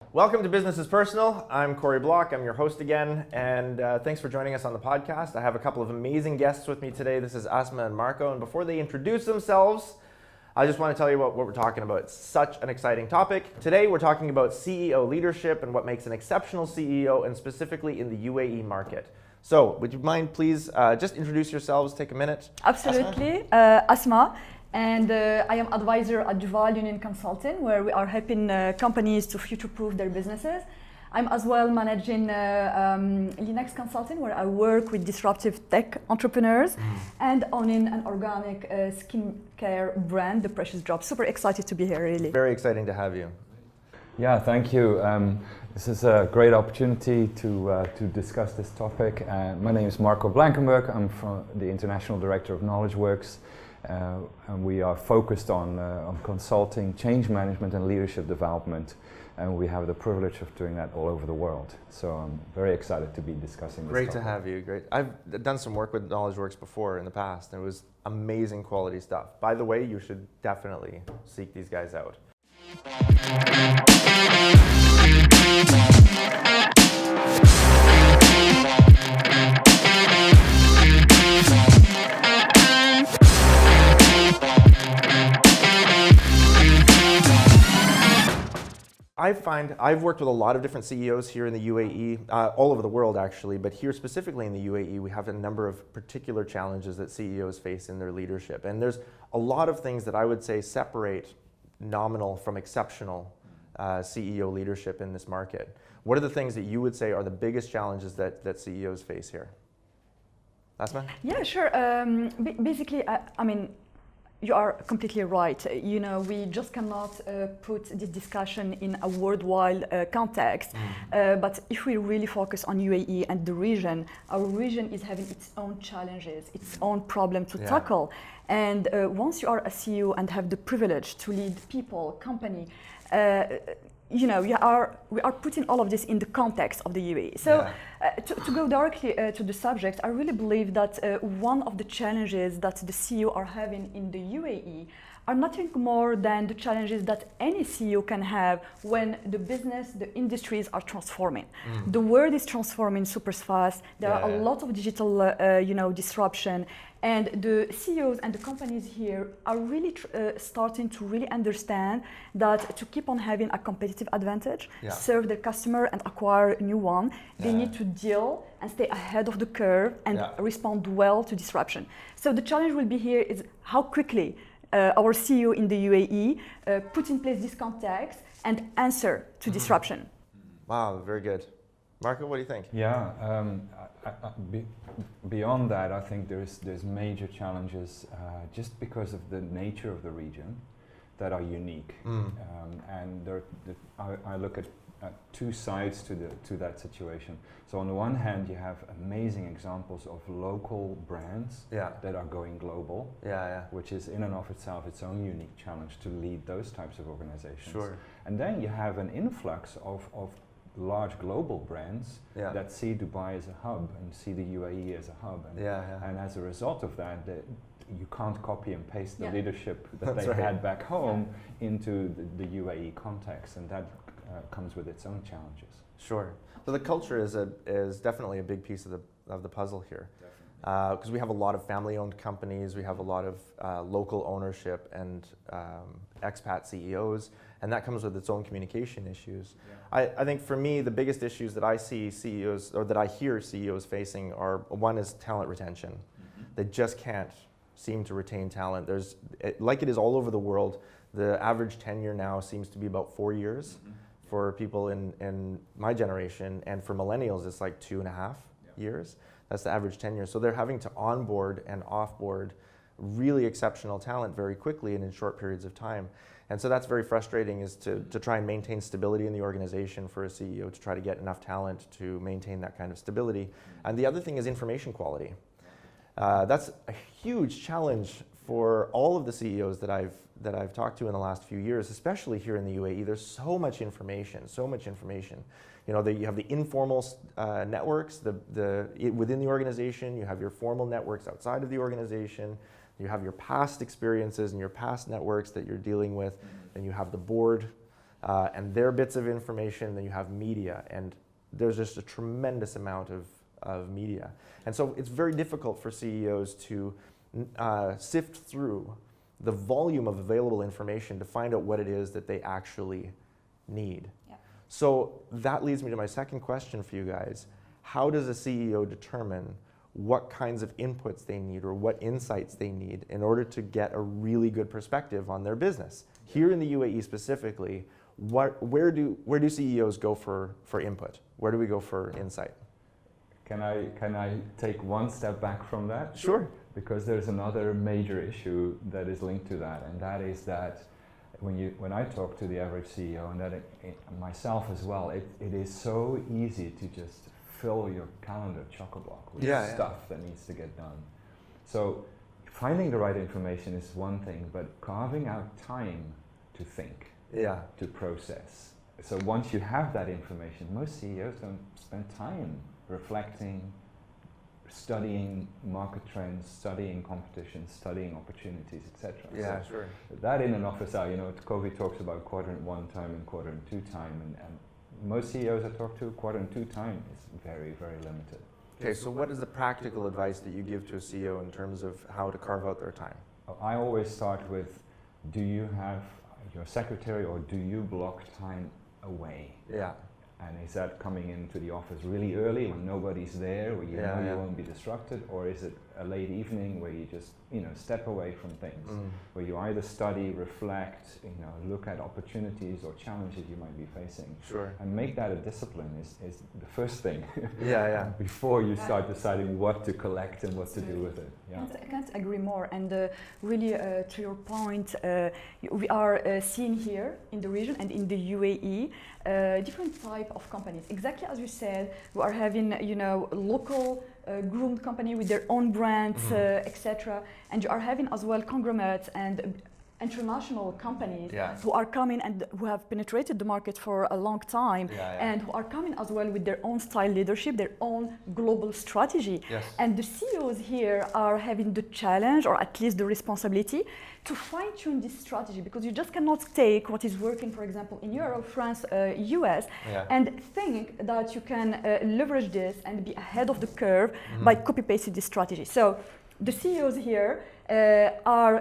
Welcome to Business is Personal. I'm Corrie Block. I'm your host again, and thanks for joining us on the podcast. I have a couple of amazing guests with me today. This is Asmae and Marco, and before they introduce themselves, I just want to tell you what we're talking about. It's such an exciting topic. Today we're talking about CEO leadership and what makes an exceptional CEO, and specifically in the UAE market. So, would you mind please just introduce yourselves, take a minute? Absolutely. Asma. And I am advisor at Duval Union Consulting, where we are helping companies to future-proof their businesses. I'm as well managing Linux Consulting, where I work with disruptive tech entrepreneurs, and owning an organic skincare brand, The Precious Drop. Super excited to be here, really. Very exciting to have you. Yeah, thank you. This is a great opportunity to discuss this topic. My name is Marco Blankenburgh. I'm from the International Director of Knowledgeworkx. And we are focused on consulting, change management and leadership development, and we have the privilege of doing that all over the world. So I'm very excited to be discussing this Great topic. to have you, great. I've done some work with Knowledgeworkx before in the past, and it was amazing quality stuff. By the way, you should definitely seek these guys out. I've worked with a lot of different CEOs here in the UAE, all over the world actually, but here specifically in the UAE, we have a number of particular challenges that CEOs face in their leadership. And there's a lot of things that I would say separate nominal from exceptional CEO leadership in this market. What are the things that you would say are the biggest challenges that CEOs face here? Asma? Yeah, sure. Basically, I mean, you are completely right. You know, we just cannot put this discussion in a worldwide context. But if we really focus on UAE and the region, our region is having its own challenges, its own problem to tackle. And once you are a CEO and have the privilege to lead people, company, you know, we are putting all of this in the context of the UAE. So to go directly to the subject, I really believe that one of the challenges that the CEO are having in the UAE are nothing more than the challenges that any CEO can have when the business, the industries are transforming. The world is transforming super fast. There are a lot of digital, disruption. And the CEOs and the companies here are really starting to really understand that to keep on having a competitive advantage, serve their customer and acquire a new one, they need to deal and stay ahead of the curve and respond well to disruption. So the challenge will be here is how quickly our CEO in the UAE put in place this context and answer to disruption. Wow, very good. Marco, what do you think? Yeah, beyond that, I think there's major challenges just because of the nature of the region that are unique. And I look at two sides to that situation. So on the one hand, you have amazing examples of local brands that are going global, which is in and of itself its own unique challenge to lead those types of organizations. Sure. And then you have an influx of large global brands that see Dubai as a hub and see the UAE as a hub. And as a result of that, you can't copy and paste the leadership that they had back home into the UAE context, and that comes with its own challenges. Sure. So the culture is definitely a big piece of the puzzle here. Because we have a lot of family-owned companies, we have a lot of local ownership and expat CEOs, and that comes with its own communication issues. I think for me, the biggest issues that I see CEOs, or that I hear CEOs facing are, one is talent retention. They just can't seem to retain talent. Like it is all over the world, the average tenure now seems to be about 4 years for people in my generation, and for millennials it's like 2.5 years. That's the average tenure. So they're having to onboard and offboard really exceptional talent very quickly and in short periods of time. And so that's very frustrating, is to try and maintain stability in the organization for a CEO, to try to get enough talent to maintain that kind of stability. And the other thing is information quality. That's a huge challenge for all of the CEOs that I've talked to in the last few years, especially here in the UAE. There's so much information. You know, you have the informal networks within the organization, you have your formal networks outside of the organization, you have your past experiences and your past networks that you're dealing with, and you have the board and their bits of information. Then you have media, and there's just a tremendous amount of media. And so it's very difficult for CEOs to sift through the volume of available information to find out what it is that they actually need. Yeah. So that leads me to my second question for you guys. How does a CEO determine what kinds of inputs they need or what insights they need in order to get a really good perspective on their business? Here in the UAE specifically, where do CEOs go for input? Where do we go for insight? Can I take one step back from that? Sure. Because there's another major issue that is linked to that, and that is that when I talk to the average CEO, and that myself as well, it is so easy to just fill your calendar chock-a-block with stuff that needs to get done. So finding the right information is one thing, but carving out time to think, to process. So once you have that information, most CEOs don't spend time reflecting, studying market trends, studying competition, studying opportunities, etc. Yeah, so sure. That in an office hour, Corrie talks about quadrant 1 time and quadrant 2 time, and most CEOs I talk to, quadrant 2 time is very, very limited. Okay, so what is the practical advice that you give to a CEO in terms of how to carve out their time? I always start with, do you have your secretary or do you block time away? Yeah. And is that coming into the office really early when nobody's there, where you know you won't be disrupted, or is it a late evening where you just step away from things, where you either study, reflect, look at opportunities or challenges you might be facing, and make that a discipline is the first thing. Before you start deciding what to collect and what to do with it. I can't agree more. And really, to your point, we are seeing here in the region and in the UAE different type of companies. Exactly as you said, we are having local groomed company with their own brands, etc. And you are having as well conglomerates and international companies who are coming and who have penetrated the market for a long time and who are coming as well with their own style leadership, their own global strategy. And the CEOs here are having the challenge, or at least the responsibility, to fine-tune this strategy, because you just cannot take what is working, for example, in Europe, France, US, and think that you can leverage this and be ahead of the curve by copy-pasting this strategy. So the CEOs here are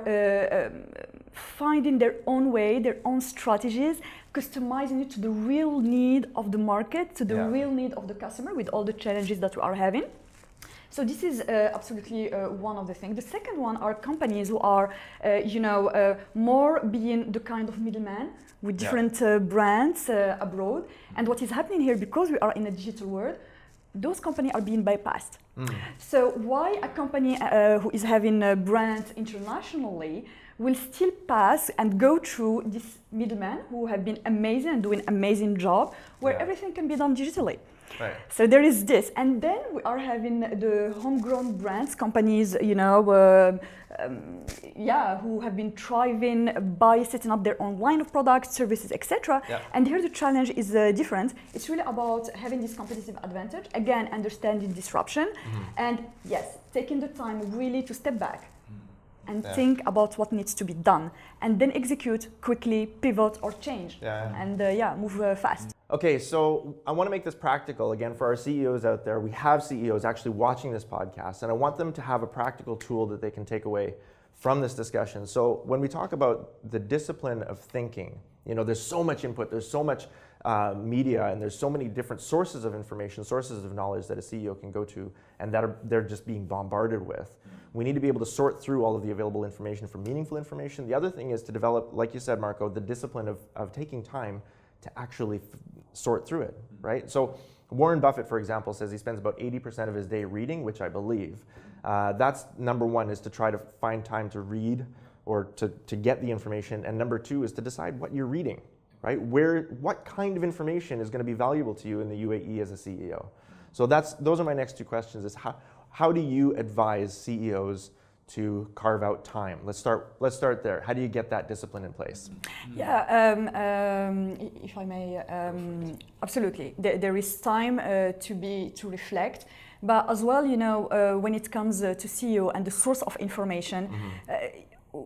finding their own way, their own strategies, customizing it to the real need of the market, to the real need of the customer, with all the challenges that we are having. So this is absolutely one of the things. The second one are companies who are, more being the kind of middleman with different brands abroad. And what is happening here, because we are in a digital world, those companies are being bypassed. So why a company who is having brands internationally will still pass and go through this middleman who have been amazing and doing amazing job, where everything can be done digitally. So there is this, and then we are having the homegrown brands, companies, who have been thriving by setting up their own line of products, services, etc. And here the challenge is different. It's really about having this competitive advantage, again, understanding disruption, and yes, taking the time really to step back and think about what needs to be done, and then execute quickly, pivot or change, and move fast. Okay, so I want to make this practical again for our CEOs out there. We have CEOs actually watching this podcast, and I want them to have a practical tool that they can take away from this discussion. So when we talk about the discipline of thinking, there's so much input, there's so much media, and there's so many different sources of information, sources of knowledge that a CEO can go to, and that they're just being bombarded with. We need to be able to sort through all of the available information for meaningful information. The other thing is to develop, like you said, Marco, the discipline of taking time to actually sort through it, right? So Warren Buffett, for example, says he spends about 80% of his day reading, which I believe. That's number one, is to try to find time to read or to get the information. And number two is to decide what you're reading, right? What kind of information is going to be valuable to you in the UAE as a CEO? So those are my next two questions, is how do you advise CEOs to carve out time? Let's start there. How do you get that discipline in place? If I may, absolutely. There is time to reflect, but as well, when it comes to CEO and the source of information,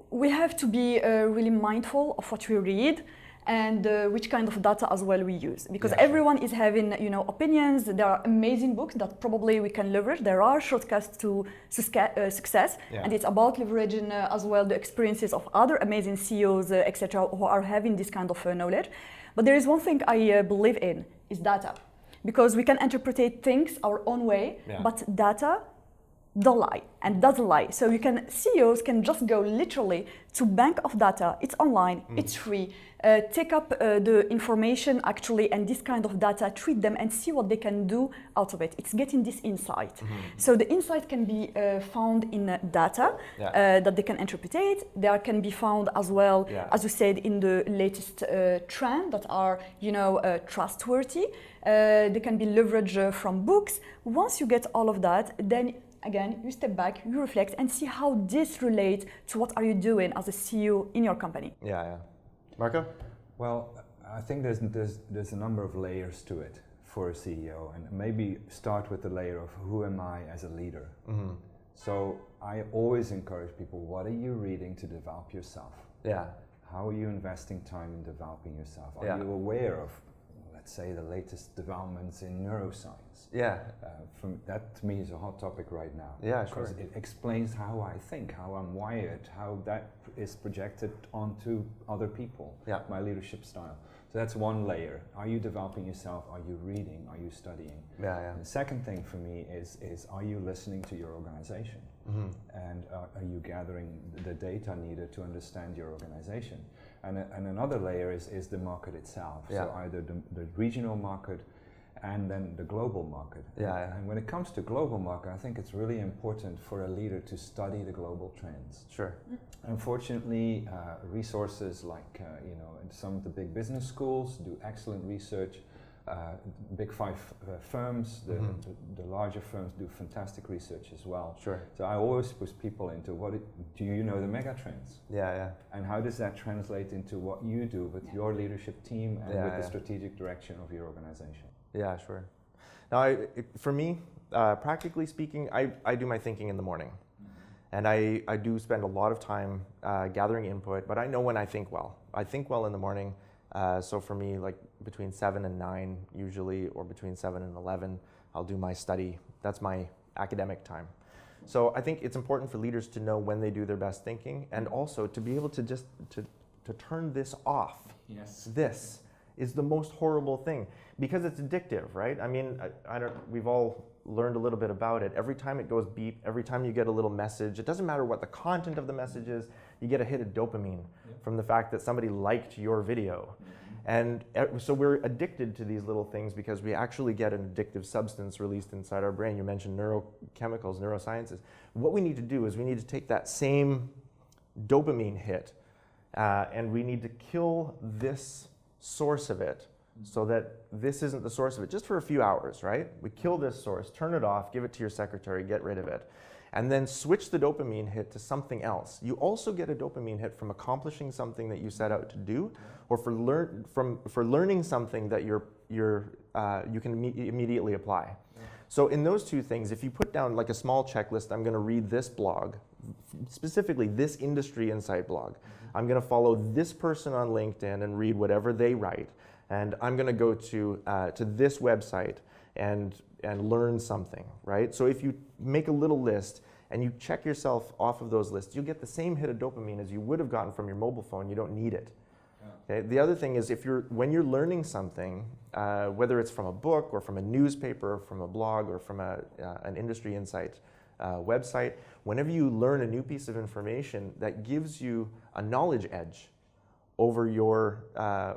we have to be really mindful of what we read, and which kind of data as well we use. Because Yeah, sure. everyone is having, opinions. There are amazing books that probably we can leverage. There are shortcuts to success, Yeah. and it's about leveraging as well the experiences of other amazing CEOs, etc., who are having this kind of knowledge. But there is one thing I believe in, is data. Because we can interpret things our own way, Yeah. but data don't lie and doesn't lie. So CEOs can just go literally to bank of data. It's online, it's free. Take up the information actually and this kind of data, treat them and see what they can do out of it. It's getting this insight. So the insight can be found in data that they can interpret. There can be found as well, as you said, in the latest trend that are trustworthy. They can be leveraged from books. Once you get all of that, then again, you step back, you reflect, and see how this relates to what are you doing as a CEO in your company. Yeah. Marco? Well, I think there's a number of layers to it for a CEO, and maybe start with the layer of who am I as a leader. So I always encourage people, what are you reading to develop yourself? Yeah. How are you investing time in developing yourself? Are you aware of, let's say, the latest developments in neuroscience? Yeah. That to me is a hot topic right now. Yeah, because it explains how I think, how I'm wired, how that is projected onto other people, my leadership style. So that's one layer. Are you developing yourself? Are you reading? Are you studying? Yeah. And the second thing for me is are you listening to your organization? And are you gathering the data needed to understand your organization? And another layer is the market itself. So either the regional market and then the global market. And when it comes to global market, I think it's really important for a leader to study the global trends. Sure. Unfortunately, resources like some of the big business schools do excellent research. Big five firms, the larger firms do fantastic research as well. Sure. So I always push people into do you know the mega trends? Yeah. And how does that translate into what you do with your leadership team and with the strategic direction of your organization? Yeah, sure. Now, for me, practically speaking, I do my thinking in the morning. And I do spend a lot of time gathering input, but I know when I think well. I think well in the morning. So for me, like between 7 and 9 usually, or between 7 and 11, I'll do my study. That's my academic time. So I think it's important for leaders to know when they do their best thinking, and also to be able to just to turn this off. Yes. This is the most horrible thing, because it's addictive, right? I mean, we've all learned a little bit about it. Every time it goes beep, every time you get a little message, it doesn't matter what the content of the message is, you get a hit of dopamine from the fact that somebody liked your video. And so we're addicted to these little things because we actually get an addictive substance released inside our brain. You mentioned neurochemicals, neurosciences. What we need to do is we need to take that same dopamine hit and we need to kill this source of it so that this isn't the source of it, just for a few hours, right? We kill this source, turn it off, give it to your secretary, get rid of it, and then switch the dopamine hit to something else. You also get a dopamine hit from accomplishing something that you set out to do, or for learning something that you can immediately apply. So in those two things, if you put down like a small checklist, I'm going to read this blog, specifically this industry insight blog. I'm going to follow this person on LinkedIn and read whatever they write. And I'm going to go to this website and learn something, right? So if you make a little list and you check yourself off of those lists, you'll get the same hit of dopamine as you would have gotten from your mobile phone. You don't need it. Okay? The other thing is when you're learning something, whether it's from a book or from a newspaper, or from a blog, or from an industry insight website, whenever you learn a new piece of information, that gives you a knowledge edge over your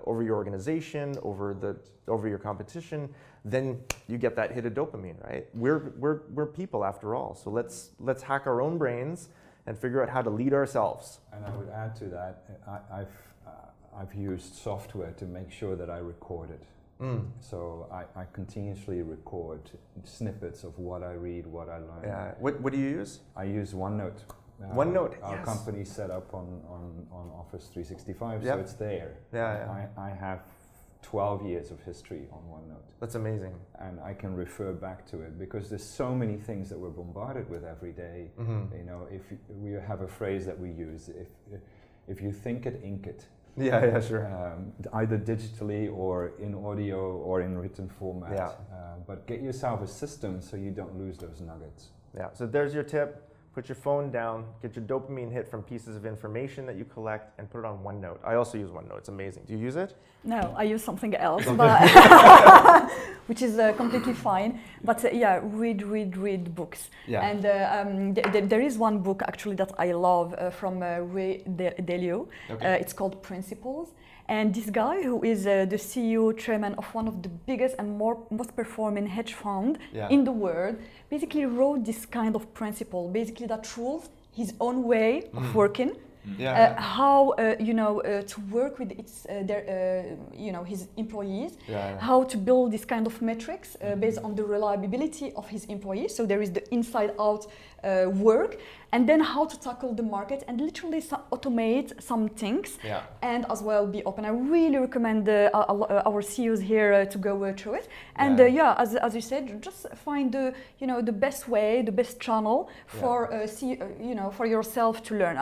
organization, over your competition, then you get that hit of dopamine, right? We're people after all, so let's hack our own brains and figure out how to lead ourselves. And I would add to that, I've used software to make sure that I record it. So I continuously record snippets of what I read, what I learn. Yeah. What do you use? I use OneNote. OneNote. Our yes. company set up on Office 365, Yep. so it's there. Yeah. I have 12 years of history on OneNote. That's amazing. And I can refer back to it because there's so many things that we're bombarded with every day. You know, if we have a phrase that we use, if you think it, ink it. Yeah, sure. Either digitally or in audio or in written format. Yeah. But get yourself a system so you don't lose those nuggets. Yeah, so there's your tip. Put your phone down, get your dopamine hit from pieces of information that you collect, and put it on OneNote. I also use OneNote. It's amazing. Do you use it? No, I use something else, but which is completely fine. But yeah, read books. Yeah. And there is one book actually that I love from Ray Dalio. Okay. It's called Principles. And this guy, who is the CEO, chairman of one of the biggest and most performing hedge fund in the world, basically wrote this kind of principle, basically that rules his own way of working. How to work with his employees, how to build this kind of metrics based on the reliability of his employees. So there is the inside-out work, and then how to tackle the market and literally automate some things, and as well be open. I really recommend our CEOs here to go through it. And as you said, just find the best way, the best channel for for yourself to learn.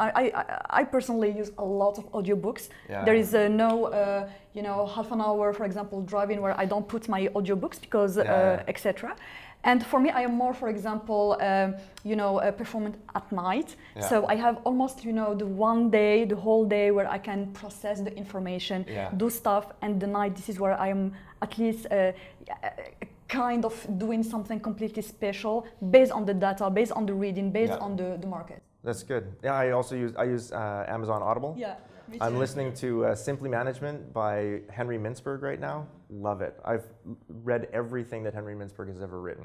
I personally use a lot of audiobooks. There is no half an hour, for example, driving where I don't put my audiobooks because etc. And for me, I am more, for example, performant at night. So I have almost, the whole day where I can process the information, do stuff, and the night, this is where I am at least kind of doing something completely special based on the data, based on the reading, based on the market. That's good. Yeah, I use Amazon Audible. Yeah. I'm listening to Simply Management by Henry Mintzberg right now. Love it. I've read everything that Henry Mintzberg has ever written.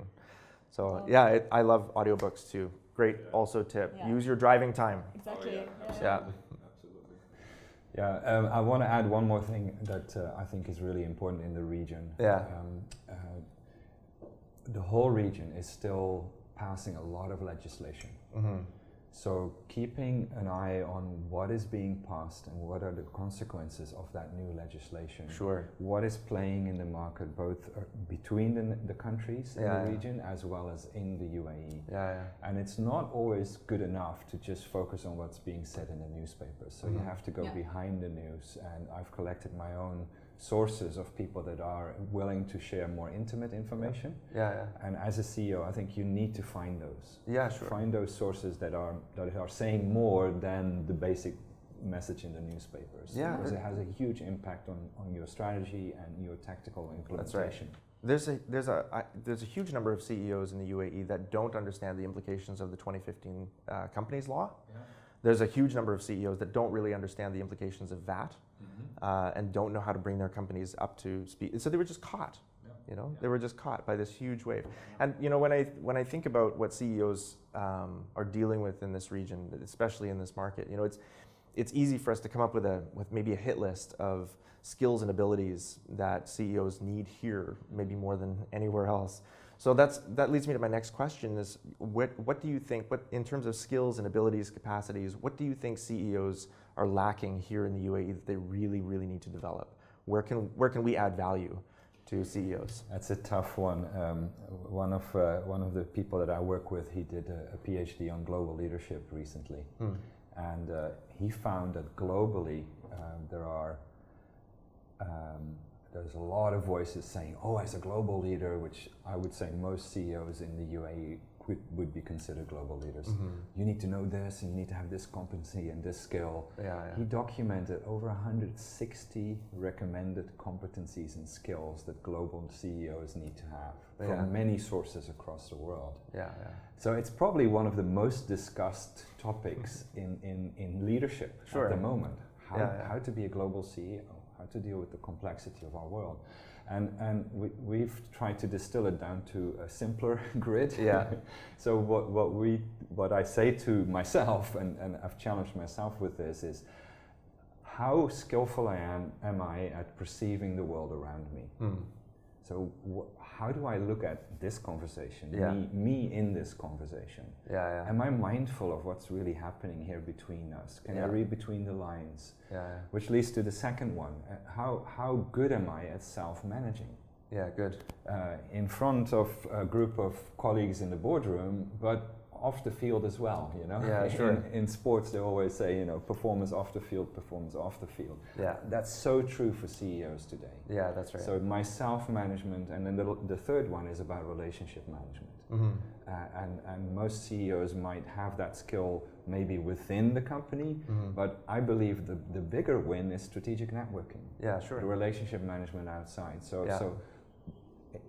So I love audiobooks too. Great also tip. Use your driving time. Exactly. Yeah. Absolutely. Yeah, I want to add one more thing that I think is really important in the region. Yeah. The whole region is still passing a lot of legislation. Mm-hmm. So keeping an eye on what is being passed and what are the consequences of that new legislation. Sure. What is playing in the market, both between the countries in the region as well as in the UAE. And it's not always good enough to just focus on what's being said in the newspapers. So you have to go behind the news, and I've collected my own sources of people that are willing to share more intimate information. And as a CEO, I think you need to find those. Find those sources that are saying more than the basic message in the newspapers. Because it has a huge impact on your strategy and your tactical implementation. That's right. There's a huge number of CEOs in the UAE that don't understand the implications of the 2015 companies law. There's a huge number of CEOs that don't really understand the implications of VAT. And don't know how to bring their companies up to speed. So they were just caught, they were just caught by this huge wave. And when I think about what CEOs are dealing with in this region, especially in this market, it's easy for us to come up with maybe a hit list of skills and abilities that CEOs need here, maybe more than anywhere else. So that leads me to my next question: is what do you think? What in terms of skills and abilities, capacities? What do you think CEOs are lacking here in the UAE that they really, really need to develop? Where can we add value to CEOs? That's a tough one. One of the people that I work with, he did a PhD on global leadership recently, and he found that globally there's a lot of voices saying, "Oh, as a global leader," which I would say most CEOs in the UAE would be considered global leaders. You need to know this, and you need to have this competency and this skill. He documented over 160 recommended competencies and skills that global CEOs need to have from many sources across the world. So it's probably one of the most discussed topics in leadership at the moment. How to be a global CEO, how to deal with the complexity of our world. And we've tried to distill it down to a simpler grid. So what I say to myself, and I've challenged myself with this, is how skillful am I at perceiving the world around me? So how do I look at this conversation, me in this conversation? Am I mindful of what's really happening here between us? Can I read between the lines? Which leads to the second one. How good am I at self-managing? Good. In front of a group of colleagues in the boardroom, but off the field as well, you know. Yeah, sure. In sports, they always say, you know, performance off the field, performance off the field. Yeah. That's so true for CEOs today. Yeah, that's right. So my self-management, and then the third one is about relationship management. And most CEOs might have that skill maybe within the company, but I believe the bigger win is strategic networking. Yeah, sure. The relationship management outside. So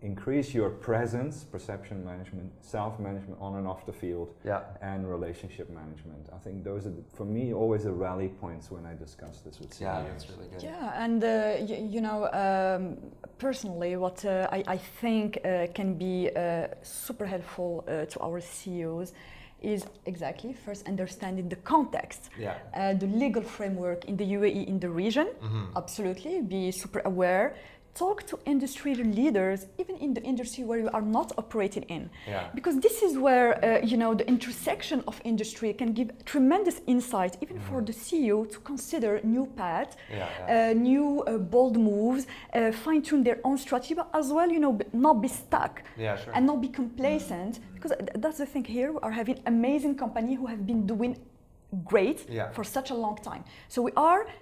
increase your presence, perception management, self-management on and off the field, and relationship management. I think those are, for me, always the rally points when I discuss this with CEOs. Yeah, that's really good. Yeah, and you know, personally, what I think can be super helpful to our CEOs is exactly first understanding the context, the legal framework in the UAE, in the region. Absolutely, be super aware. Talk to industry leaders, even in the industry where you are not operating in. Because this is where you know, the intersection of industry can give tremendous insight, even for the CEO to consider new paths, new bold moves, fine-tune their own strategy, but as well, you know, not be stuck and not be complacent. Because that's the thing here, we are having amazing company who have been doing great for such a long time. So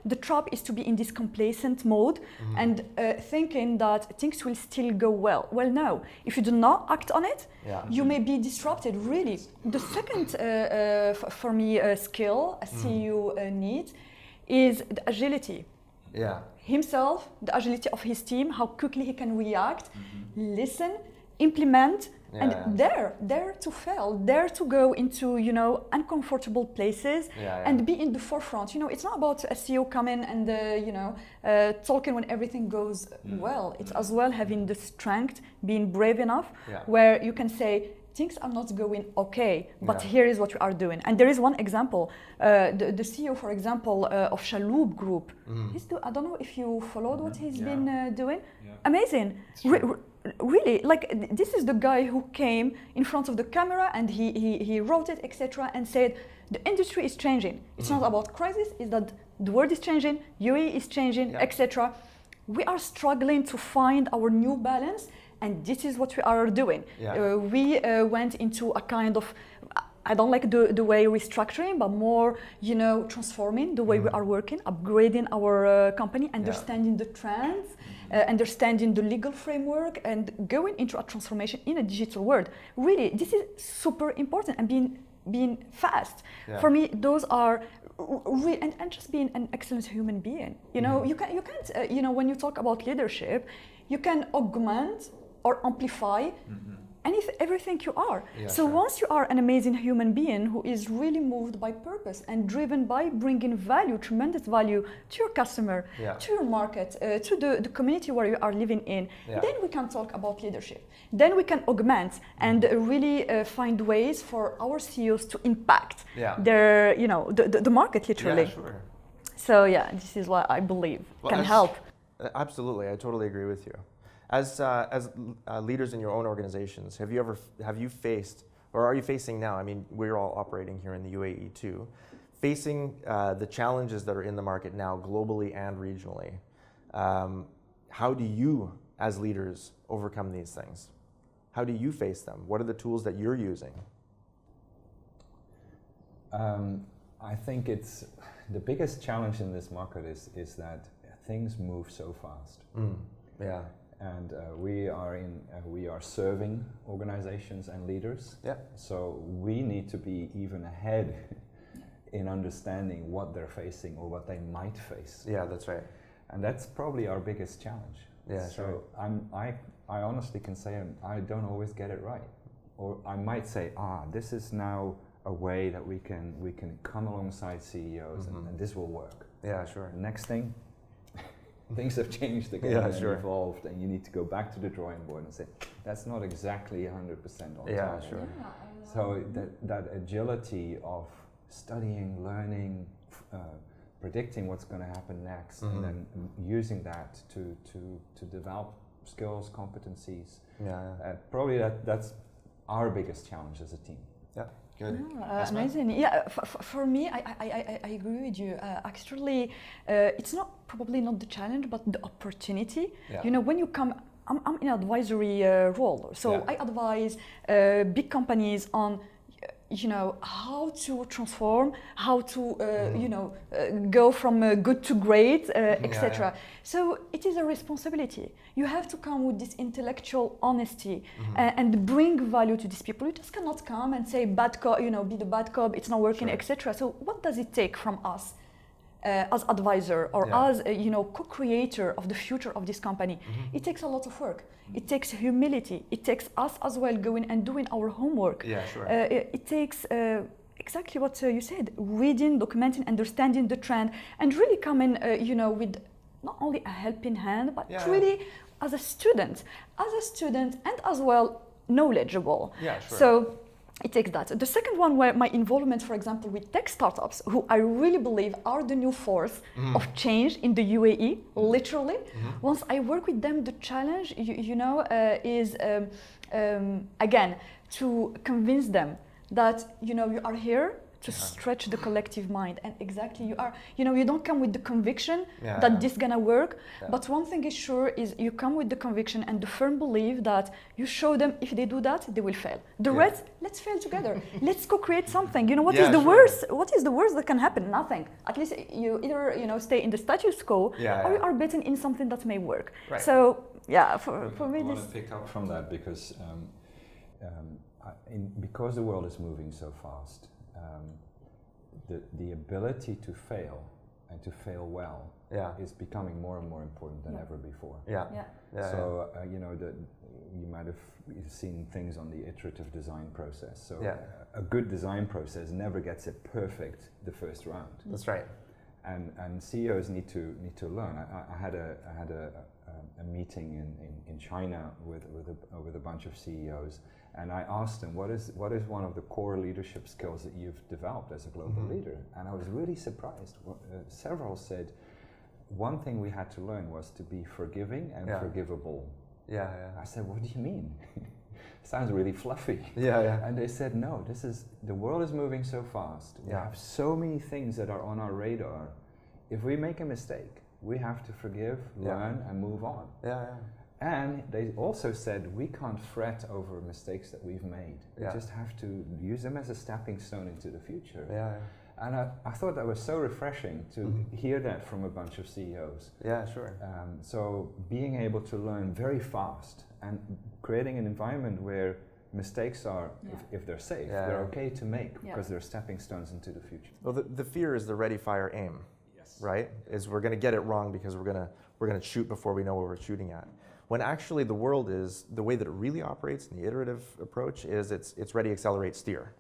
the trap is to be in this complacent mode and thinking that things will still go well. Well, no, if you do not act on it, you may be disrupted, really. The second, for me, skill a CEO needs is the agility. Himself, the agility of his team, how quickly he can react, listen, implement, and dare to fail, dare to go into, you know, uncomfortable places and be in the forefront. You know, it's not about a CEO coming and you know, talking when everything goes well. It's as well having the strength, being brave enough, where you can say things are not going okay, but here is what we are doing. And there is one example, the CEO, for example, of Shaloub Group. I don't know if you followed what he's been doing. Amazing. Really, like, this is the guy who came in front of the camera and he wrote it, etc., and said the industry is changing. It's not about crisis, it's that the world is changing, UAE is changing, etc. We are struggling to find our new balance, and this is what we are doing. We went into a kind of, I don't like the way restructuring, but more, you know, transforming the way we are working, upgrading our company, understanding the trends, understanding the legal framework, and going into a transformation in a digital world. Really, this is super important, and being fast. For me, those are and just being an excellent human being. You know, you can't you know, when you talk about leadership, you can augment or amplify everything you are. So once you are an amazing human being who is really moved by purpose and driven by bringing value, tremendous value to your customer, to your market, to the community where you are living in, then we can talk about leadership. Then we can augment and really find ways for our CEOs to impact their, you know, the market, literally. So this is what I believe can help. Absolutely, I totally agree with you. As leaders in your own organizations, have you faced, or are you facing now? I mean, we're all operating here in the UAE too, facing the challenges that are in the market now, globally and regionally. How do you, as leaders, overcome these things? How do you face them? What are the tools that you're using? I think it's the biggest challenge in this market is that things move so fast. And we are serving organizations and leaders. So we need to be even ahead in understanding what they're facing or what they might face. That's right. And that's probably our biggest challenge. So I honestly can say I don't always get it right, or I might say, this is now a way that we can come alongside CEOs and this will work. Next thing. Things have changed again and evolved, and you need to go back to the drawing board and say, that's not exactly 100% on target. So that agility of studying, learning, predicting what's going to happen next, and then using that to develop skills, competencies. Probably that's our biggest challenge as a team. Good. Amazing. For me, I agree with you. Actually, it's probably not the challenge, but the opportunity. You know, when you come, I'm in an advisory role, so I advise big companies on, how to transform, how to, go from good to great, etc. So it is a responsibility. You have to come with this intellectual honesty and bring value to these people. You just cannot come and say bad cop, be the bad cop. It's not working, etc. So what does it take from us? As advisor or as co-creator of the future of this company, it takes a lot of work. It takes humility. It takes us as well going and doing our homework. Yeah, sure. It takes exactly what you said: reading, documenting, understanding the trend, and really coming, with not only a helping hand, but really as a student, and as well knowledgeable. Yeah, sure. So it takes that. The second one, where my involvement, for example, with tech startups, who I really believe are the new force of change in the UAE, literally. Once I work with them, the challenge, is again to convince them that you are here to stretch the collective mind, and exactly you are. You don't come with the conviction that this is gonna work, but one thing is sure is you come with the conviction and the firm belief that you show them if they do that, they will fail. The rest, let's fail together. Let's co-create something. What is the worst? What is the worst that can happen? Nothing. At least you either stay in the status quo, or you are betting in something that may work. Right. So for me, I want to pick up from that because because the world is moving so fast. The ability to fail and to fail well is becoming more and more important than ever before. So you might have seen things on the iterative design process. So a good design process never gets it perfect the first round. That's right. And CEOs need to learn. I had a meeting in China with a bunch of CEOs. And I asked them, what is one of the core leadership skills that you've developed as a global leader? And I was really surprised. Several said, one thing we had to learn was to be forgiving and forgivable. I said, what do you mean? Sounds really fluffy. And they said, no, the world is moving so fast. We have so many things that are on our radar. If we make a mistake, we have to forgive, learn, and move on. And they also said, we can't fret over mistakes that we've made. We just have to use them as a stepping stone into the future. And I thought that was so refreshing to hear that from a bunch of CEOs. So being able to learn very fast and creating an environment where mistakes are, if they're safe, they're okay to make because they're stepping stones into the future. Well, the fear is the ready, fire, aim. Right? Is we're going to get it wrong because we're going to shoot before we know what we're shooting at. When actually the world is, the way that it really operates in the iterative approach is it's ready, accelerate, steer,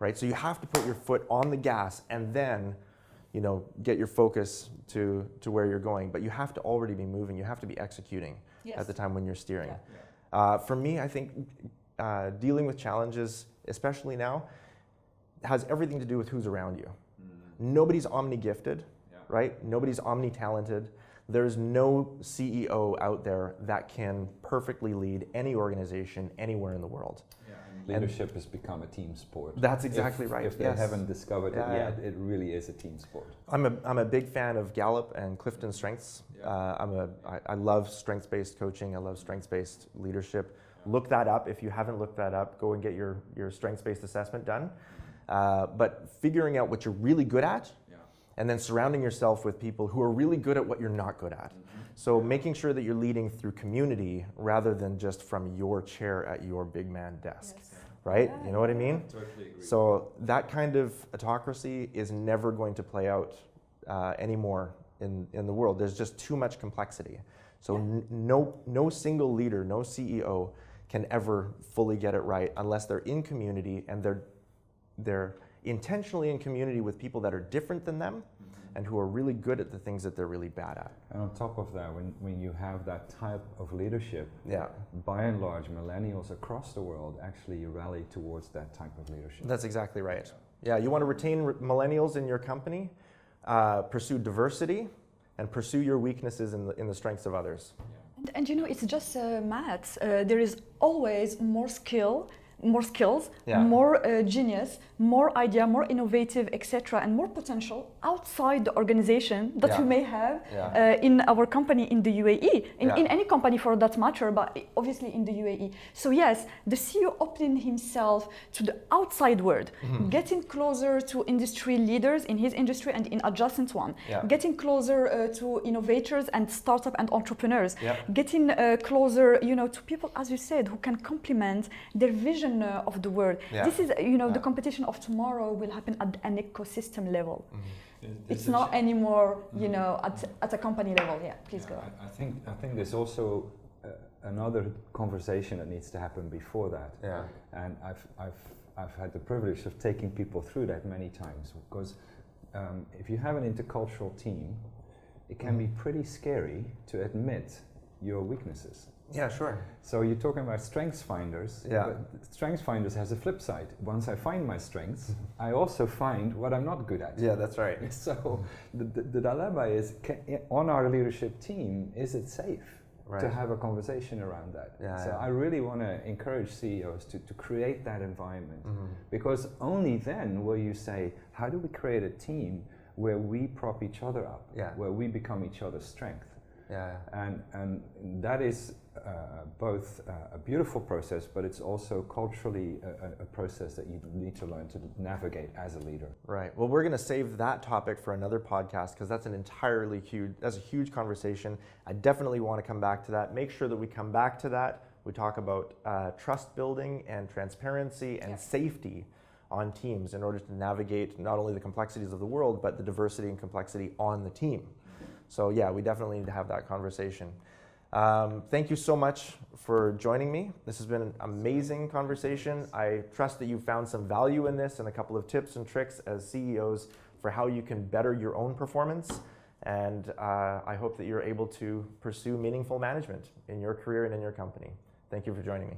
right? So you have to put your foot on the gas and then, get your focus to where you're going. But you have to already be moving. You have to be executing at the time when you're steering. For me, I think dealing with challenges, especially now, has everything to do with who's around you. Nobody's omni-gifted, right? Nobody's omni-talented. There's no CEO out there that can perfectly lead any organization anywhere in the world. Leadership has become a team sport. That's exactly right. If they haven't discovered it yet, it really is a team sport. I'm a big fan of Gallup and Clifton Strengths. I love strengths-based coaching. I love strengths-based leadership. Look that up. If you haven't looked that up, go and get your strengths-based assessment done. But figuring out what you're really good at, and then surrounding yourself with people who are really good at what you're not good at. So making sure that you're leading through community rather than just from your chair at your big man desk, right? You know what I mean? Totally agree. So that kind of autocracy is never going to play out anymore in the world. There's just too much complexity. So no single leader, no CEO can ever fully get it right unless they're in community and they're intentionally in community with people that are different than them and who are really good at the things that they're really bad at. And on top of that, when you have that type of leadership, by and large, millennials across the world actually rally towards that type of leadership. That's exactly right. Yeah, you want to retain millennials in your company, pursue diversity, and pursue your weaknesses in the strengths of others. And it's just maths. There is always more skill more skills, more genius, more idea, more innovative, etc., and more potential outside the organization that we may have in our company in the UAE, in any company for that matter, but obviously in the UAE. So yes, the CEO opening himself to the outside world, getting closer to industry leaders in his industry and in adjacent one, getting closer to innovators and startup and entrepreneurs, getting closer, to people, as you said, who can complement their vision of the world. This is, the competition of tomorrow will happen at an ecosystem level. It's not anymore, at a company level. Yeah, please go. I think there's also another conversation that needs to happen before that. Yeah. And I've had the privilege of taking people through that many times, because if you have an intercultural team, it can be pretty scary to admit your weaknesses. Yeah, sure. So you're talking about strengths finders. Yeah. But strengths finders has a flip side. Once I find my strengths, I also find what I'm not good at. Yeah, that's right. So the dilemma is, on our leadership team, is it safe to have a conversation around that? So I really want to encourage CEOs to create that environment, because only then will you say, how do we create a team where we prop each other up, where we become each other's strength? And that is both a beautiful process, but it's also culturally a process that you need to learn to navigate as a leader. Right. Well, we're going to save that topic for another podcast, because that's a huge conversation. I definitely want to come back to that. Make sure that we come back to that. We talk about trust building and transparency and safety on teams in order to navigate not only the complexities of the world, but the diversity and complexity on the team. So yeah, we definitely need to have that conversation. Thank you so much for joining me. This has been an amazing conversation. I trust that you found some value in this and a couple of tips and tricks as CEOs for how you can better your own performance. And I hope that you're able to pursue meaningful management in your career and in your company. Thank you for joining me.